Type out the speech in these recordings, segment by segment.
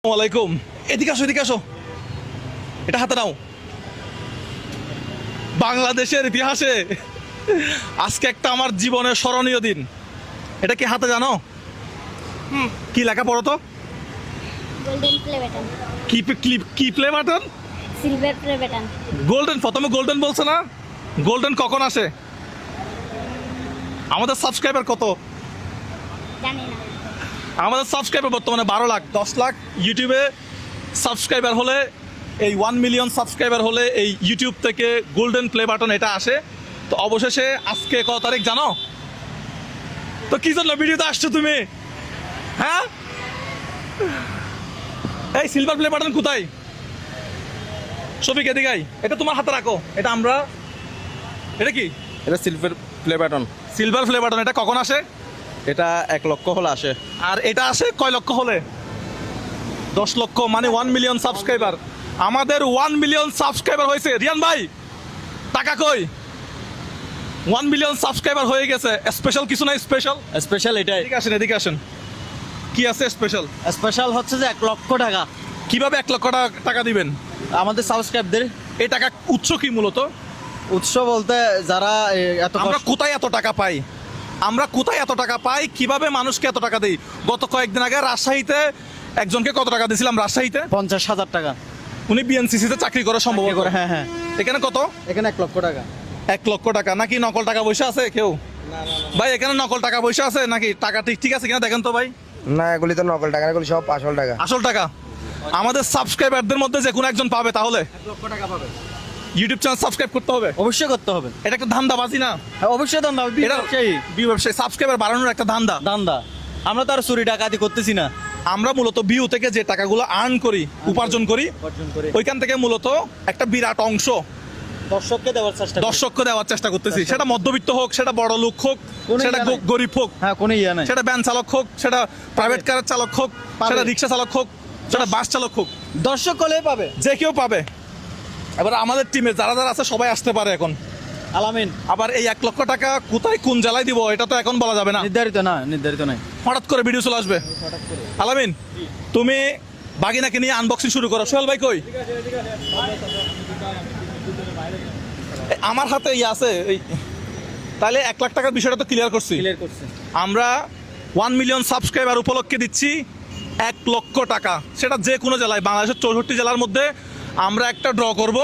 ওয়ালাইকুম। এদিকে আসো, এদিকে আসো, এটা হাতে নাও। বাংলাদেশের ইতিহাসে আজকে একটা আমার জীবনের স্মরণীয় দিন। এটা কি হাতে জানো? কি লেখা পড়ো তো? গোল্ডেন প্লে বাটন, কি play button? Silver play button. Golden, প্রথমে গোল্ডেন বলছে না? গোল্ডেন কখন আসে? আমাদের সাবস্ক্রাইবার কত? জানি না। আমাদের সাবস্ক্রাইবার বর্তমানে 12 লাখ, 10 লাখ ইউটিউবে সাবস্ক্রাইবার হলে, এই 1 মিলিয়ন সাবস্ক্রাইবার হলে এই ইউটিউব থেকে গোল্ডেন প্লে বাটন এটা আসে। তো অবশেষে আজকে কত তারিখ জানো? তো কি জন্য ভিডিওতে আসছো তুমি? হ্যাঁ, এই সিলভার প্লে বাটন কোথায়? শফিক এদিকে আই, এটা তোমার হাতে রাখো। এটা আমরা, এটা কি? এটা silver play button. Silver play button এটা কখন আসে? এটা 1 লক্ষ হলে আসে। আর এটা আসে কয় লক্ষ হলে? 10 লক্ষ, মানে 1 মিলিয়ন সাবস্ক্রাইবার। আমাদের 1 মিলিয়ন সাবস্ক্রাইবার হয়েছে। রিয়ান ভাই টাকা কই? 1 মিলিয়ন সাবস্ক্রাইবার হয়ে গেছে। স্পেশাল কিছু নাই? স্পেশাল এটাই। এদিকে আসেন, এদিকে আসেন। কি আছে স্পেশাল? স্পেশাল হচ্ছে যে 1 লক্ষ টাকা কিভাবে 1 লক্ষ টাকা দিবেন আমাদের সাবস্ক্রাইবদের। এই টাকা উৎস কি মূলত? উৎস বলতে যারা এত আমরা কোথায় এত টাকা পাই? আমরা কোথায় এত টাকা পাই? কিভাবে মানুষকে এত টাকা দেই? গত কয়েকদিন আগে রাজশাহীতে একজনকে কত টাকা দিয়েছিলাম? রাজশাহীতে 50,000 টাকা উনি বিএনসিসিতে চাকরি করে সম্ভব করে। হ্যাঁ হ্যাঁ, এখানে কত? এখানে 1 লক্ষ টাকা। 1 লক্ষ টাকা নাকি নকল টাকা পয়সা আছে কেউ? ভাই এখানে নকল টাকা পয়সা আছে নাকি? টাকা ঠিক আছে কিনা দেখেন তো ভাই। না, এগুলি তো নকল টাকা, এগুলি সব আসল টাকা। আসল টাকা আমাদের সাবস্ক্রাইবারদের মধ্যে যে কোনো একজন পাবে, তাহলে 1 লক্ষ টাকা পাবে। ইউটিউব চ্যানেল সাবস্ক্রাইব করতে হবে। অবশ্যই করতে হবে। এটা একটা ধান্দাবাজি না? হ্যাঁ অবশ্যই দান্দা। এটা ব্যবসায়ী সাবস্ক্রাইবার বাড়ানোর একটা ধান্দা। দান্দা। আমরা তো আর চুরি ডাকাতি করতেছি না। আমরা মূলত ভিউ থেকে যে টাকাগুলো আর্ন করি, উপার্জন করি, অর্জন করে ওইখান থেকে মূলত একটা বিরাট অংশ দর্শককে দেওয়ার চেষ্টা করি। দর্শককে দেওয়ার চেষ্টা করতেছি। সেটা মধ্যবিত্ত হোক, সেটা বড় লোক হোক, কোনো সেটা ইয়া নাই। গরিব হোক, হ্যাঁ কোনো ইয়া নাই। সেটা ভ্যান চালক হোক, সেটা প্রাইভেট কারের চালক হোক, পাবে। সেটা রিক্সা চালক হোক, সেটা বাস চালক হোক, দর্শক হলেই পাবে। যে কেউ পাবে। এবার আমাদের টিমে যারা যারা আছে সবাই আসতে পারে এখন। আলামিন আবার এই 1 লক্ষ টাকা কোথায় কোন জেলায় দিব এটা তো এখন বলা যাবে না। নির্ধারিত নাই। হঠাৎ করে ভিডিও চলে আসবে। আলামিন তুমি বাগিনাকে নিয়ে আনবক্সিং শুরু করো। সোহেল ভাই কই? আমার হাতে ইয়ে আছে। তাহলে 1 লাখ টাকার বিষয়টা তো ক্লিয়ার করছি। আমরা 1 মিলিয়ন সাবস্ক্রাইবার উপলক্ষে দিচ্ছি 1 লক্ষ টাকা। সেটা যে কোনো জেলায়, বাংলাদেশের 64 জেলার মধ্যে আমরা একটা ড্র করব।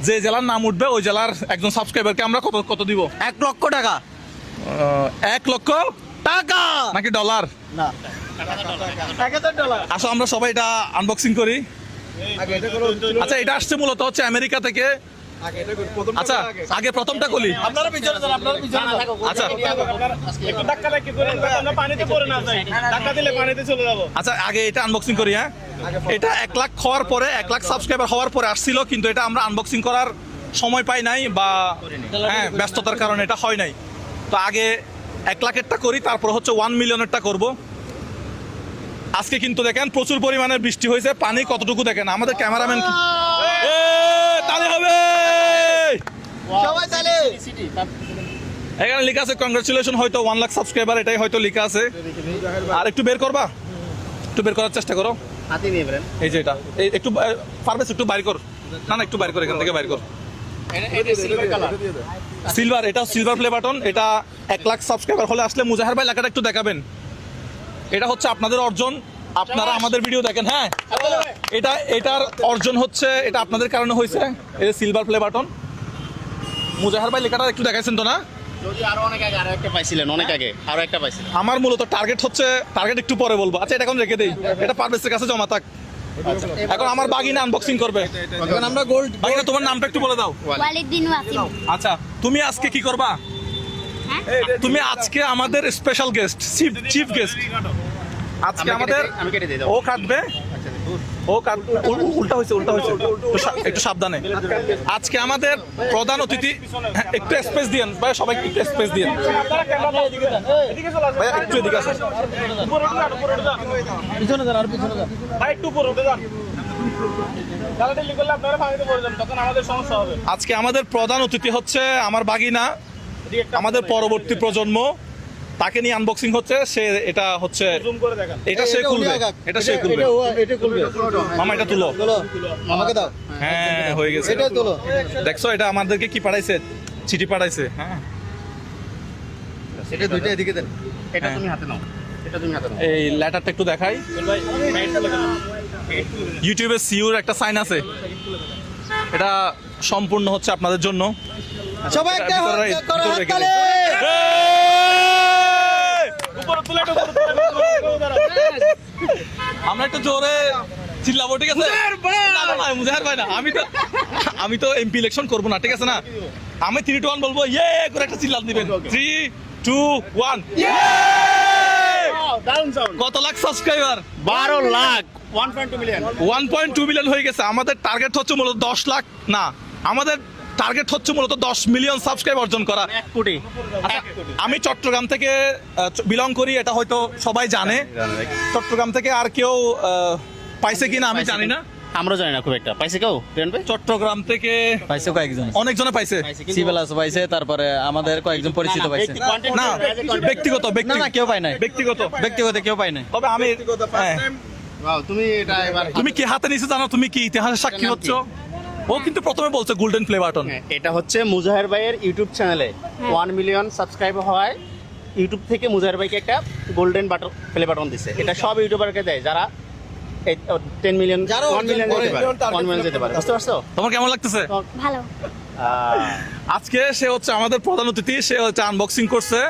যে জেলার নাম উঠবে ওই জেলার একজন সাবস্ক্রাইবারকে আমরা কত দিব? 1 লক্ষ টাকা। 1 লক্ষ টাকা নাকি ডলার? না, $1000। আসো আমরা সবাই এটা আনবক্সিং করি। আচ্ছা এটা আসছে মূলত হচ্ছে আমেরিকা থেকে। আচ্ছা আগে প্রথমটা করি। আপনারা পিছনে যান, আপনারা পিছনে যান। আচ্ছা একটু ধাক্কা ধাক্কি করেন, আমরা পানিতে পড়ে না যাই। ধাক্কা দিলে পানিতে চলে যাবো। আচ্ছা আগে এটা আনবক্সিং করি। হ্যাঁ, এটা 1 লাখ হওয়ার পরে, 1 লাখ সাবস্ক্রাইবার হওয়ার পরে আসছিল, কিন্তু এটা আমরা আনবক্সিং করার সময় পাই নাই বা হ্যাঁ ব্যস্ততার কারণে এটা হয় নাই। তো আগে 1 লাখেরটা করি, তারপর হচ্ছে 1 মিলিয়নেরটা করব। আজকে কিন্তু দেখেন প্রচুর পরিমাণে বৃষ্টি হয়েছে। পানি কতটুকু দেখেন। আমাদের ক্যামেরাম্যান তালে হবে। সবাই তালে। এখানে লেখা আছে কংগ্রাচুলেশন, হয়তো 1 লাখ সাবস্ক্রাইবার, এটাই হয়তো লেখা আছে। আর একটু বের করবা, একটু বের করার চেষ্টা করো। হাতে নিয়ে বেরেন। এই যে এটা একটু পারবেস, একটু বাইর কর। না না একটু বাইর কর, এখান থেকে বাইর কর। সিলভার, এটা সিলভার প্লে বাটন। এটা 1 লাখ সাবস্ক্রাইবার হলে আসলে মুজাহার ভাই লেখাটা একটু দেখাবেন। এটা হচ্ছে আপনাদের অর্জন, আপনারা আমাদের ভিডিও দেখেন। হ্যাঁ এটার অর্জন হচ্ছে, এটা আপনাদের কারণে হয়েছে। এই সিলভার প্লে বাটন মুজাহার ভাই লেখাটা একটু দেখাইছেন তো না? যদি আরো অনেক আগে আরো একটা পাইছিলেন, অনেক আগে আরো একটা পাইছিলেন। আমার মূলত টার্গেট হচ্ছে, টার্গেট একটু পরে বলবো। আচ্ছা এটা এখন রেখে দেই, এটা পারভেজের কাছে জমা থাক। এখন আমার বাগিনা আনবক্সিং করবে। এখন আমরা গোল্ড। বাগিনা তোমার নামটা একটু বলে দাও। ওয়ালিদ্দিন ওয়াসিম। আচ্ছা তুমি আজকে কি করবা? হ্যাঁ? তুমি আজকে আমাদের স্পেশাল গেস্ট, চিফ গেস্ট। আজকে আমাদের আমি কেটে দিই। ও কাটবে, উল্টা হয়েছে একটু সাবধানে। আজকে আমাদের প্রধান অতিথি, হ্যাঁ, একটু স্পেস দিয়েন ভাই, সবাই একটু স্পেস দিয়েন ভাই, একটু এদিকে আসেন। পিছনে যান, আর পিছনে যান। ভাই একটু উপরে উঠে যান। গালাগালি করলে আপনারা পানিতে পড়ে যান, তখন আমাদের সমস্যা হবে। আজকে আমাদের প্রধান অতিথি হচ্ছে আমার বাগিনা, আমাদের পরবর্তী প্রজন্ম। তাকে নিয়ে আনবক্সিং হচ্ছে, সে এটা হচ্ছে জুম করে দেখান। এটা সে খুলবে, এটা সে খুলবে। এটা খুলবে। মামা এটা তুলো। তোলো, আমাকে দাও। হ্যাঁ হয়ে গেছে। এটা তোলো। দেখছো এটা আমাদেরকে কি পাঠাইছে, চিঠি পাঠাইছে। হ্যাঁ এটা দুইটা এদিকে দেন। এটা তুমি হাতে নাও, এটা তুমি হাতে নাও। এই লেটারটা একটু দেখাই। ভাই প্যান্ট খুলে দেখান। ইউটিউবে সিউর একটা সাইন আছে, এটা সম্পূর্ণ হচ্ছে আপনাদের জন্য। সবাই একটা ভিতরে করো ভিতরে রেখে হাততালি। দিন। উপরে তুলে একটু উপরে তুলে। আমরা একটু জোরে চিল্লাবো, ঠিক আছে? না, না, না, মুজাহির ভাই না, আমি তো এমপি ইলেকশন করবো না, ঠিক আছে না? আমি 3, 2, 1 বলবো, ইয়ে করে একটা চিল্লান দিবেন। 3, 2, 1 দারুণ সাউন্ড। কত lakh subscriber? 12 lakh 1.2 million. 1.2 million হয়ে গেছে। আমাদের টার্গেট হচ্ছে মূলত 10 লাখ না, আমাদের টার্গেট হচ্ছে মূলত 10 মিলিয়ন সাবস্ক্রাইব অর্জন করা। 1 কোটি। আমি চট্টগ্রাম থেকে বিলং করি, এটা হয়তো সবাই জানে। চট্টগ্রাম থেকে আর কেউ পাইছে কিনা আমি জানি না। আমরা জানি না খুব একটা। পাইছে কেউ রিয়ান ভাই? চট্টগ্রাম থেকে পাইছে কয়েকজন, অনেকজনে পাইছে। সিভিলাস পাইছে, তারপরে আমাদের কয়েকজন পরিচিত পাইছে। না ব্যক্তিগত না না কেউ পায় নাই, ব্যক্তিগত ব্যক্তিগত কেউ পায় নাই। তবে আমি হ্যাঁ। ওয়াও, তুমি এটা এবার তুমি কি হাতে নিচে জানো, তুমি কি ইতিহাসের সাক্ষী নাম হচ্ছ? ও কিন্তু প্রথমে বলছে গোল্ডেন প্লে বাটন। হ্যাঁ, এটা হচ্ছে মুজাহির ভাইয়ের ইউটিউব চ্যানেলে 1 মিলিয়ন সাবস্ক্রাইবার হওয়ায় ইউটিউব থেকে মুজাহির ভাইকে একটা গোল্ডেন বাটন প্লে বাটন দিছে। এটা সব ইউটিউবারকে দেয় যারা 10 মিলিয়ন, যারা 1 মিলিয়ন যেতে পারে, টার্গেট 1 মিলিয়ন যেতে পারে। বুঝতে পারছো? তোমার কেমন লাগতেছে? ভালো। আজকে সে হচ্ছে আমাদের প্রধান অতিথি, সে হচ্ছে আনবক্সিং করছে।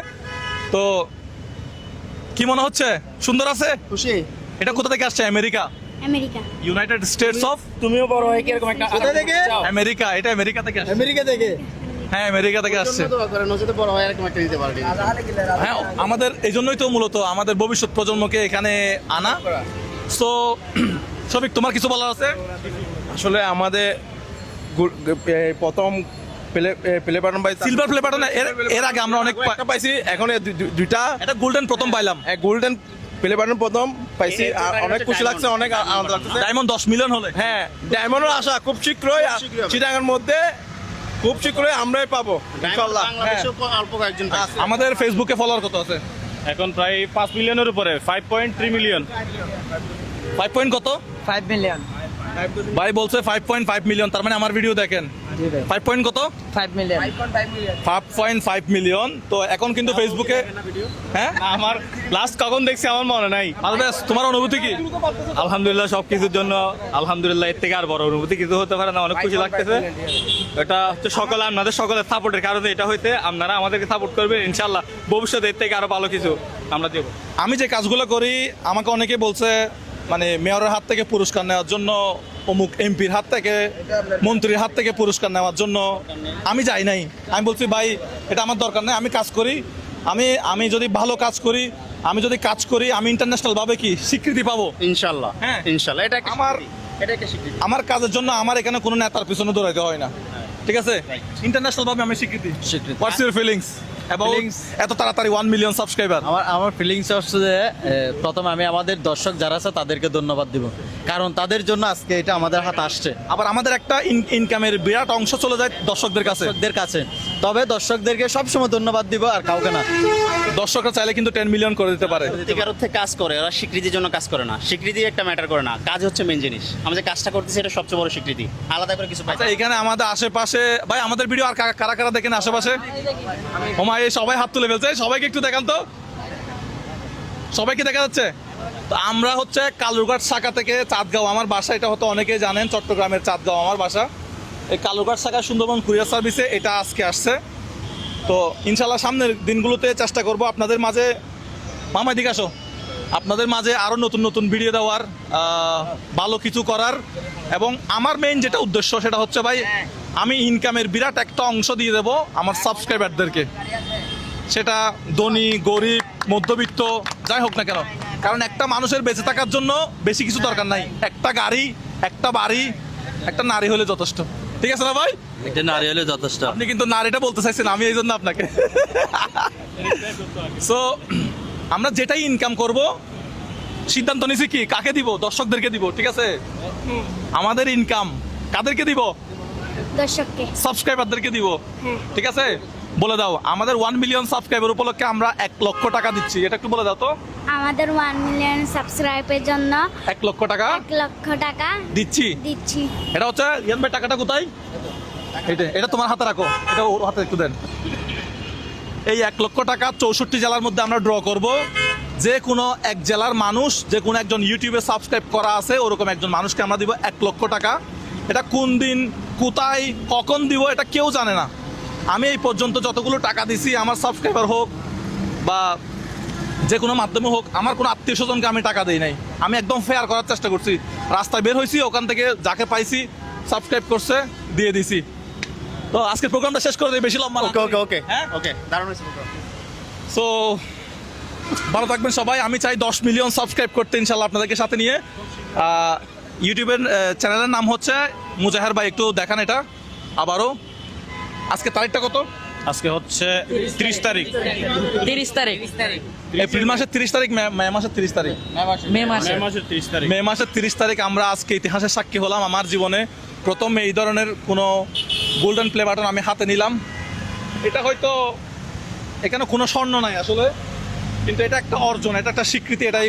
তো কি মনে হচ্ছে, সুন্দর আছে? খুশি? এটা কোথা থেকে আসছে? America, America. United states of তুমিও বড় হয়ে কি এরকম একটা কোথা থেকে? আমেরিকা। এটা আমেরিকা থেকে আসছে। আমেরিকা থেকে। হ্যাঁ আমেরিকা থেকে আসছে। নজরে বড় হয়ে এরকম একটা দিতে পারবে। হ্যাঁ আমাদের এই জন্যই তো মূলত আমাদের ভবিষ্যৎ প্রজন্মকে এখানে আনা। সো শফিক, তোমার কিছু বলার আছে? আসলে আমাদের প্রথম প্লে বাটন পাইছি, সিলভার প্লে বাটন এর আগে আমরা অনেক একটা পাইছি, এখন দুইটা এটা গোল্ডেন প্রথম পাইলাম। গোল্ডেন প্লে বাটন প্রথম পাইছি, আর অনেক খুশি লাগছে, অনেক আনন্দ লাগছে। ডায়মন্ড 10 মিলিয়ন হলে হ্যাঁ, ডায়মন্ডের আশা খুব শীঘ্রই চিটাগাংয়ের মধ্যে খুব শীঘ্রই আমরাই পাবো ইনশাআল্লাহ। বাংলাদেশেও অল্প কয়েকজন পাইছে। আমাদের ফেসবুকে ফলোয়ার কত আছে? এখন প্রায় 5 মিলিয়নের উপরে, 5.3 মিলিয়ন। 5 পয়েন্ট কত? 5 মিলিয়ন। ভাই বলছে 5.5 মিলিয়ন, তার মানে আমার ভিডিও দেখেন। 5 পয়েন্ট কত? 5 মিলিয়ন। 5.5 মিলিয়ন। তো এখন কিন্তু ফেসবুকে হ্যাঁ আমার লাস্ট কখন দেখছি আমার মনে নাই। আলবেস, তোমার অনুভূতি কি? আলহামদুলিল্লাহ সবকিছুর জন্য আলহামদুলিল্লাহ, এর থেকে আর বড় অনুভূতি কিছু হতে পারে না। অনেক খুশি লাগতেছে। এটা হচ্ছে সকলে আপনাদের সকলের সাপোর্টের কারণে এটা হইতে, আপনারা আমাদেরকে সাপোর্ট করবেন ইনশাআল্লাহ। ভবিষ্যতে এর থেকে আরো ভালো কিছু আমরা দেবো। আমি যে কাজগুলো করি, আমাকে অনেকে বলছে মানে মেয়রের হাত থেকে পুরস্কার নেওয়ার জন্য, অমুক এমপির হাত থেকে, মন্ত্রীর হাত থেকে পুরস্কার নেওয়ার জন্য। আমি যাই নাই। আমি বলছি ভাই এটা আমার দরকার নেই, আমি কাজ করি। আমি যদি ভালো কাজ করি, আমি যদি কাজ করি, আমি ইন্টারন্যাশনাল ভাবে কি স্বীকৃতি পাবো। ইনশাআল্লাহ, হ্যাঁ। ইনশাআল্লাহ। এটা একটা আমার- স্বীকৃতি। এটা একটা স্বীকৃতি। আমার কাজের জন্য আমার এখানে কোনো নেতার পিছনে দৌড়াইতে হয় না, ঠিক আছে? ইন্টারন্যাশনাল ভাবে আমি স্বীকৃতি। হোয়াটস ইউর ফিলিংস অ্যাবাউট এত তাড়াতাড়ি 1 মিলিয়ন সাবস্ক্রাইবার? আমার ফিলিংস হচ্ছে যে প্রথমে আমি আমাদের দর্শক যারা আছে তাদেরকে ধন্যবাদ দিব, কারণ তাদের জন্য আজকে এটা আমাদের হাতে আসছে, আবার আমাদের একটা ইনকামের বিরাট অংশ চলে যায় দর্শকদের কাছে। দর্শকদের কাছে। তবে দর্শকদেরকে সবসময় ধন্যবাদ দিব, আর কাউকে না। দর্শকরা চাইলে কিন্তু 10 মিলিয়ন করে দিতে পারে। সত্যিকার অর্থে কাজ করে, ওরা স্বীকৃতির জন্য কাজ করে না। স্বীকৃতি একটা ম্যাটার করে না, কাজ হচ্ছে মেন জিনিস। আমরা যে কাজটা করতেছি এটা সবচেয়ে বড় স্বীকৃতি। আলাদা করে কিছু পাই আচ্ছা, এখানে আমাদের আশেপাশে ভাই আমাদের ভিডিও আর কারা কারা দেখেন আশেপাশে? ওমা, এই সবাই হাত তুলে ফেলছে। সবাইকে একটু দেখান তো, সবাইকে দেখা যাচ্ছে? তো আমরা হচ্ছে কালুরঘাট শাখা থেকে চাঁদগাঁও আমার বাসা, এটা হয়তো অনেকেই জানেন, চট্টগ্রামের চাঁদগাঁও আমার বাসা। এই কালুরঘাট শাখা সুন্দরবন কুরিয়ার সার্ভিসে এটা আজকে আসছে। তো ইনশাল্লাহ সামনের দিনগুলোতে চেষ্টা করব আপনাদের মাঝে, মামা দিকে আসো, আপনাদের মাঝে আরও নতুন নতুন ভিডিও দেওয়ার, ভালো কিছু করার। এবং আমার মেইন যেটা উদ্দেশ্য সেটা হচ্ছে ভাই, আমি ইনকামের বিরাট একটা অংশ দিয়ে দেবো আমার সাবস্ক্রাইবারদেরকে। সেটা ধনী, গরিব, মধ্যবিত্ত যাই হোক না কেন। কারণ একটা মানুষের বেঁচে থাকার জন্য বেশি কিছু দরকার নাই। একটা গাড়ি, একটা বাড়ি, একটা নারী হলে যথেষ্ট, ঠিক আছে না ভাই? এটা নারী হলে যথেষ্ট। আপনি কিন্তু নারীটা বলতে চাইছেন, আমি এই জন্য আপনাকে। সো আমরা যেটাই ইনকাম করব, সিদ্ধান্ত নিছি কি কাকে দিব? দর্শকদেরকে দিব, ঠিক আছে? আমাদের ইনকাম কাদেরকে দিব? দর্শককে। সাবস্ক্রাইবারদেরকে দিব, ঠিক আছে? বলে দাও আমাদের 1 মিলিয়ন সাবস্ক্রাইবার উপলক্ষে আমরা 1 লক্ষ টাকা দিচ্ছি, এটা একটু বলে দাও তো। আমাদের 1 মিলিয়ন সাবস্ক্রাইবের জন্য 1 লক্ষ টাকা 1 লক্ষ টাকা দিচ্ছি। দিচ্ছি। এটা হচ্ছে ইয়ান ভাই, টাকাটা কোথায়? এটা তোমার হাতে রাখো, এটা ওর হাতে একটু দেন। এই 1 লক্ষ টাকা 64 জেলার মধ্যে আমরা ড্র করব। যে কোনো এক জেলার মানুষ, যে কোনো একজন ইউটিউবে সাবস্ক্রাইব করা আছে ওরকম একজন মানুষকে আমরা দিব 1 লক্ষ টাকা। এটা কোন দিন, কোথায়, কখন দিব এটা কেউ জানে না। আমি এই পর্যন্ত যতগুলো টাকা দিছি, আমার সাবস্ক্রাইবার হোক বা যে কোনো মাধ্যমে হোক, আমার কোনো আত্মীয় স্বজনকে আমি টাকা দিই নাই। আমি একদম ফেয়ার করার চেষ্টা করছি। রাস্তায় বের হয়েছি, ওখান থেকে যাকে পাইছি সাবস্ক্রাইব করছে দিয়ে দিছি। তো আজকের প্রোগ্রামটা শেষ করে দিই, বেশি লম্বা না। ওকে ওকে ওকে হ্যাঁ? ওকে, দারুণ হয়েছে program। সো ভালো থাকবেন সবাই। আমি চাই 10 মিলিয়ন সাবস্ক্রাইব করতে ইনশাল্লাহ আপনাদেরকে সাথে নিয়ে। ইউটিউবের চ্যানেলের নাম হচ্ছে মুজাহের ভাই, একটু দেখান এটা আবারও। আজকে তারিখটা কত? আজকে হচ্ছে 30 তারিখ, 30 তারিখ এপ্রিল মাসের 30 তারিখ, মে মাসের 30 তারিখ, মে মাসে। মাসের 30 তারিখ। মে মাসের 30 তারিখ আমরা আজকে ইতিহাসের সাক্ষী হলাম। আমার জীবনে প্রথম এই ধরনের কোনো গোল্ডেন প্লে বাটন আমি হাতে নিলাম। এটা হয়তো এখানে কোনো স্বর্ণ নাই আসলে, কিন্তু এটা একটা অর্জন, এটা একটা স্বীকৃতি, এটাই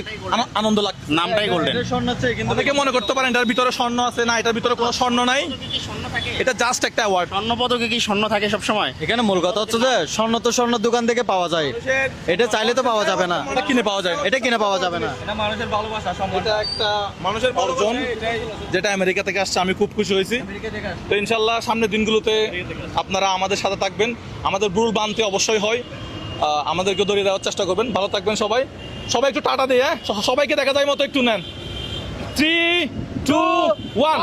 আনন্দ লাগছে। নামটাই গোল্ডেন। স্বর্ণ আছে কিন্তু অনেকে মনে করতে পারেন এটার ভিতরে স্বর্ণ আছে, না এটার ভিতরে কোনো স্বর্ণ নাই, এটা জাস্ট একটা অ্যাওয়ার্ড। স্বর্ণ পদকে কি স্বর্ণ থাকে সব সময়? এখানে মূল কথা হচ্ছে যে স্বর্ণ তো স্বর্ণ দোকান থেকে পাওয়া যায়, এটা চাইলে তো পাওয়া যাবে না, এটা কিনে পাওয়া যায়, এটা কিনে পাওয়া যাবে না। এটা মানুষের ভালোবাসা, সম্মান। এটা একটা মানুষের অর্জন যেটা আমেরিকা থেকে আসছে। আমি খুব খুশি হয়েছি। তো ইনশাল্লাহ সামনের দিনগুলোতে আপনারা আমাদের সাথে থাকবেন, আমাদের ভুল বানতে অবশ্যই হয়, আমাদেরকে দড়িয়ে দেওয়ার চেষ্টা করবেন। ভালো থাকবেন সবাই। সবাই একটু টাটা দিয়ে, সবাইকে দেখা যায় মতো একটু নেন। 3, 2, 1